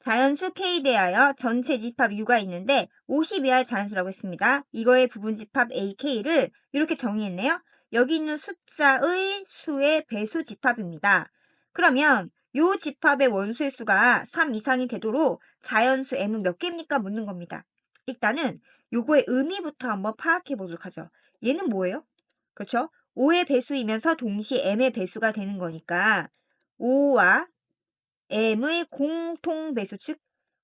자연수 K에 대하여 전체 집합 U가 있는데 50 이하의 자연수라고 했습니다. 이거의 부분 집합 AK를 이렇게 정의했네요. 여기 있는 숫자의 수의 배수 집합입니다. 그러면 요 집합의 원소의 수가 3 이상이 되도록 자연수 M은 몇 개입니까? 묻는 겁니다. 일단은 요거의 의미부터 한번 파악해 보도록 하죠. 얘는 뭐예요? 그렇죠? 5의 배수이면서 동시에 M의 배수가 되는 거니까 5와 M의 공통 배수, 즉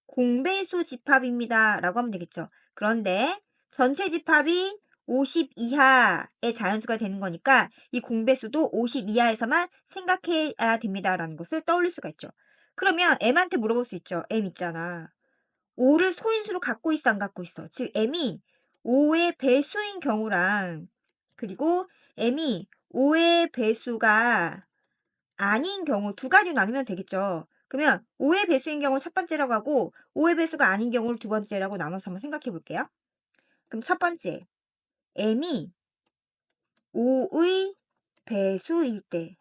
공배수 집합입니다. 라고 하면 되겠죠. 그런데 전체 집합이 50 이하의 자연수가 되는 거니까 이 공배수도 50 이하에서만 생각해야 됩니다. 라는 것을 떠올릴 수가 있죠. 그러면 M한테 물어볼 수 있죠. M 있잖아. 5를 소인수로 갖고 있어, 안 갖고 있어? 즉 M이 5의 배수인 경우랑 그리고 M이 5의 배수가 아닌 경우 두 가지로 나누면 되겠죠. 그러면 5의 배수인 경우를 첫 번째라고 하고 5의 배수가 아닌 경우를 두 번째라고 나눠서 한번 생각해 볼게요. 그럼 첫 번째, m이 5의 배수일 때,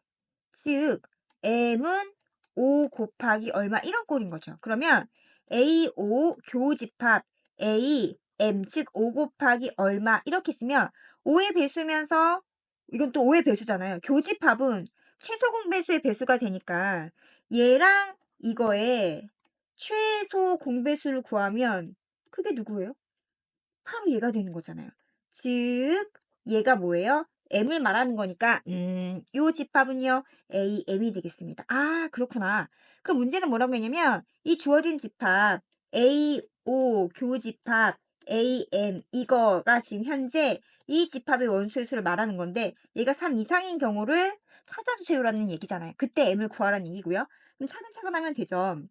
즉 m은 5 곱하기 얼마 이런 꼴인 거죠. 그러면 A5 교집합 A, M, 즉 5 곱하기 얼마 이렇게 쓰면 5의 배수면서 이건 또 5의 배수잖아요. 교집합은 최소 공배수의 배수가 되니까 얘랑 이거의 최소 공배수를 구하면 그게 누구예요? 바로 얘가 되는 거잖아요. 즉 얘가 뭐예요? m을 말하는 거니까 요 집합은요 a, m이 되겠습니다. 아 그렇구나. 그 문제는 뭐라고 했냐면 이 주어진 집합 a, o 교집합 a, m 이거가 지금 현재 이 집합의 원소의 수를 말하는 건데 얘가 3 이상인 경우를 찾아주세요라는 얘기잖아요. 그때 m을 구하라는 얘기고요. 그럼 차근차근 하면 되죠.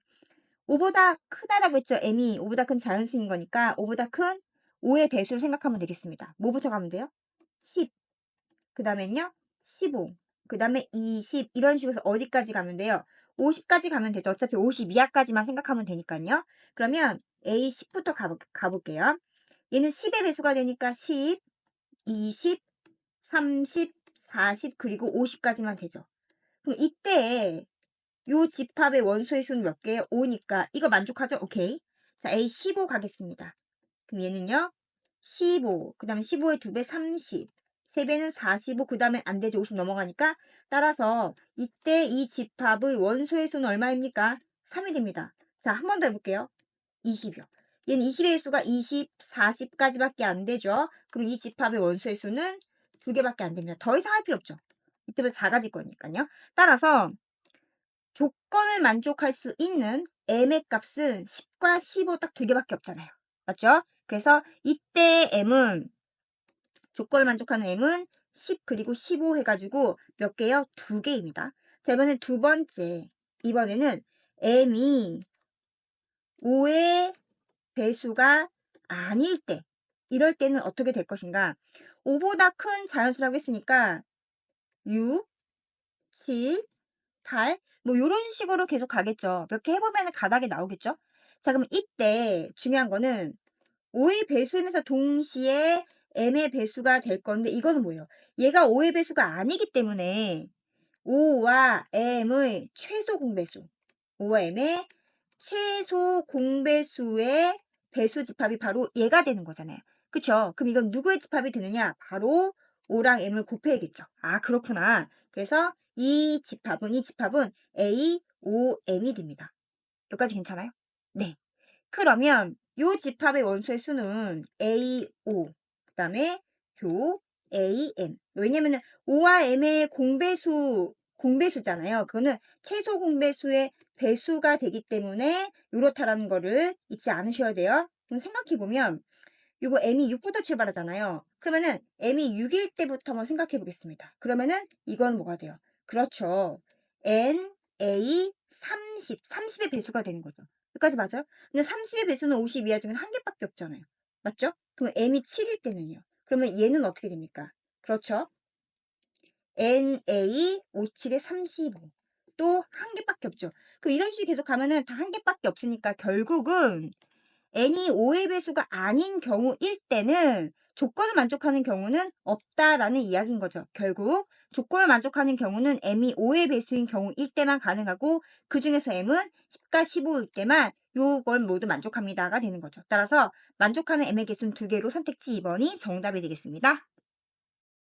5보다 크다라고 했죠. m이 5보다 큰 자연수인 거니까 5보다 큰 5의 배수를 생각하면 되겠습니다. 뭐부터 가면 돼요? 10. 그 다음엔요. 15. 그 다음에 20. 이런 식으로 해서 어디까지 가면 돼요? 50까지 가면 되죠. 어차피 50 이하까지만 생각하면 되니까요. 그러면 A 10부터 가볼게요. 얘는 10의 배수가 되니까 10, 20, 30, 40, 그리고 50까지만 되죠. 그럼 이때 요 집합의 원소의 수는 몇 개예요? 5니까 이거 만족하죠? 오케이. 자, A 15 가겠습니다. 그럼 얘는요. 15, 그 다음에 15의 2배 30, 3배는 45, 그 다음에 안 되죠. 50 넘어가니까. 따라서 이때 이 집합의 원소의 수는 얼마입니까? 3이 됩니다. 자, 한 번 더 해볼게요. 20이요. 얘는 20의 수가 20, 40까지밖에 안 되죠. 그럼 이 집합의 원소의 수는 2개밖에 안 됩니다. 더 이상 할 필요 없죠. 이때부터 작아질 거니까요. 따라서 조건을 만족할 수 있는 m의 값은 10과 15 딱 2개밖에 없잖아요. 맞죠? 그래서 이때 m은 조건을 만족하는 m은 10 그리고 15 해가지고 몇 개요? 2개입니다. 자, 이번엔 두 번째. 이번에는 m이 5의 배수가 아닐 때 이럴 때는 어떻게 될 것인가? 5보다 큰 자연수라고 했으니까 6, 7, 8, 뭐 요런 식으로 계속 가겠죠. 몇 개 해보면 가닥이 나오겠죠. 자, 그럼 이때 중요한 거는 5의 배수면서 동시에 m의 배수가 될 건데 이거는 뭐예요? 얘가 5의 배수가 아니기 때문에 5와 m의 최소 공배수, 5와 m의 최소 공배수의 배수 집합이 바로 얘가 되는 거잖아요. 그쵸? 그럼 이건 누구의 집합이 되느냐? 바로 5랑 m을 곱해야겠죠. 아, 그렇구나. 그래서 이 집합은 A, O, M이 됩니다. 여기까지 괜찮아요? 네. 그러면 요 집합의 원소의 수는 A, O, 그 다음에 교, A, M. 왜냐면은 5와 M의 공배수잖아요. 그거는 최소 공배수의 배수가 되기 때문에 요렇다라는 거를 잊지 않으셔야 돼요. 그럼 생각해보면 요거 M이 6부터 출발하잖아요. 그러면은 M이 6일 때부터 한번 생각해 보겠습니다. 그러면은 이건 뭐가 돼요? 그렇죠. N, A, 30의 배수가 되는 거죠. 여기까지 맞아요? 근데 30의 배수는 50 이하 중에 한 개밖에 없잖아요. 맞죠? 그럼 M이 7일 때는요. 그러면 얘는 어떻게 됩니까? 그렇죠. NA 57에 35. 또 한 개밖에 없죠. 그럼 이런 식으로 계속 가면은 다 한 개밖에 없으니까 결국은 n이 5의 배수가 아닌 경우일 때는 조건을 만족하는 경우는 없다라는 이야기인 거죠. 결국 조건을 만족하는 경우는 m이 5의 배수인 경우일 때만 가능하고 그 중에서 m은 10과 15일 때만 요걸 모두 만족합니다가 되는 거죠. 따라서 만족하는 m의 개수는 2개로 선택지 2번이 정답이 되겠습니다.